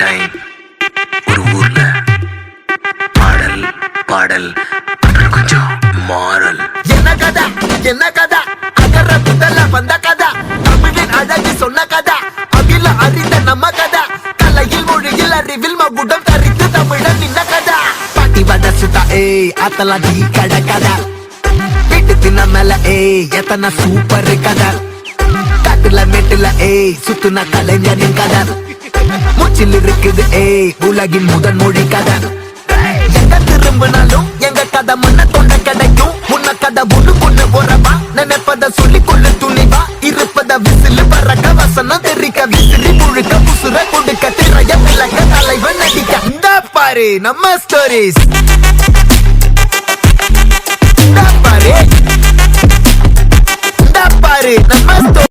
Time ஒரு ஊர்ல பாடல் பாடல் அப்புறம் கொஞ்சம் மாறல். என்ன கதா அகர முதல்ல வந்த கதா, தமிழின் அழகு சொன்ன கதா, அகில அறிந்த நம்ம கதா, கலையில் மொழியில் அறிவில் மகுடம் தரித்து தமிழன் நின்ன கதா. பாட்டி வட சுத்தா அத்தலா டீ கடை கதா, வீட்டு தின்ன மேல எத்தனை சூப்பர் கதா, காட்டுல மேட்டுல சுத்துன கலைஞரின் கதா, மூச்சில் இருக்குது உலகின் முதன் மொழி கதா. எங்க திரும்பினாலும் எங்க கதை முன்ன தொண்ட கிடைக்கும், முன்ன கதை ஒண்ணு உறவா, நினைப்பத சொல்லி கொள்ளு துணிவா, இருப்பத விசிலு பறக்க வசனம் தெரிக்க விசிறி முழுக்க புசுர கொடுக்க திரைய விளக்க தலைவன் நடிக்க. இந்த பாரு நம்ம ஸ்டோரிஸ், இந்த பாரு நம்ம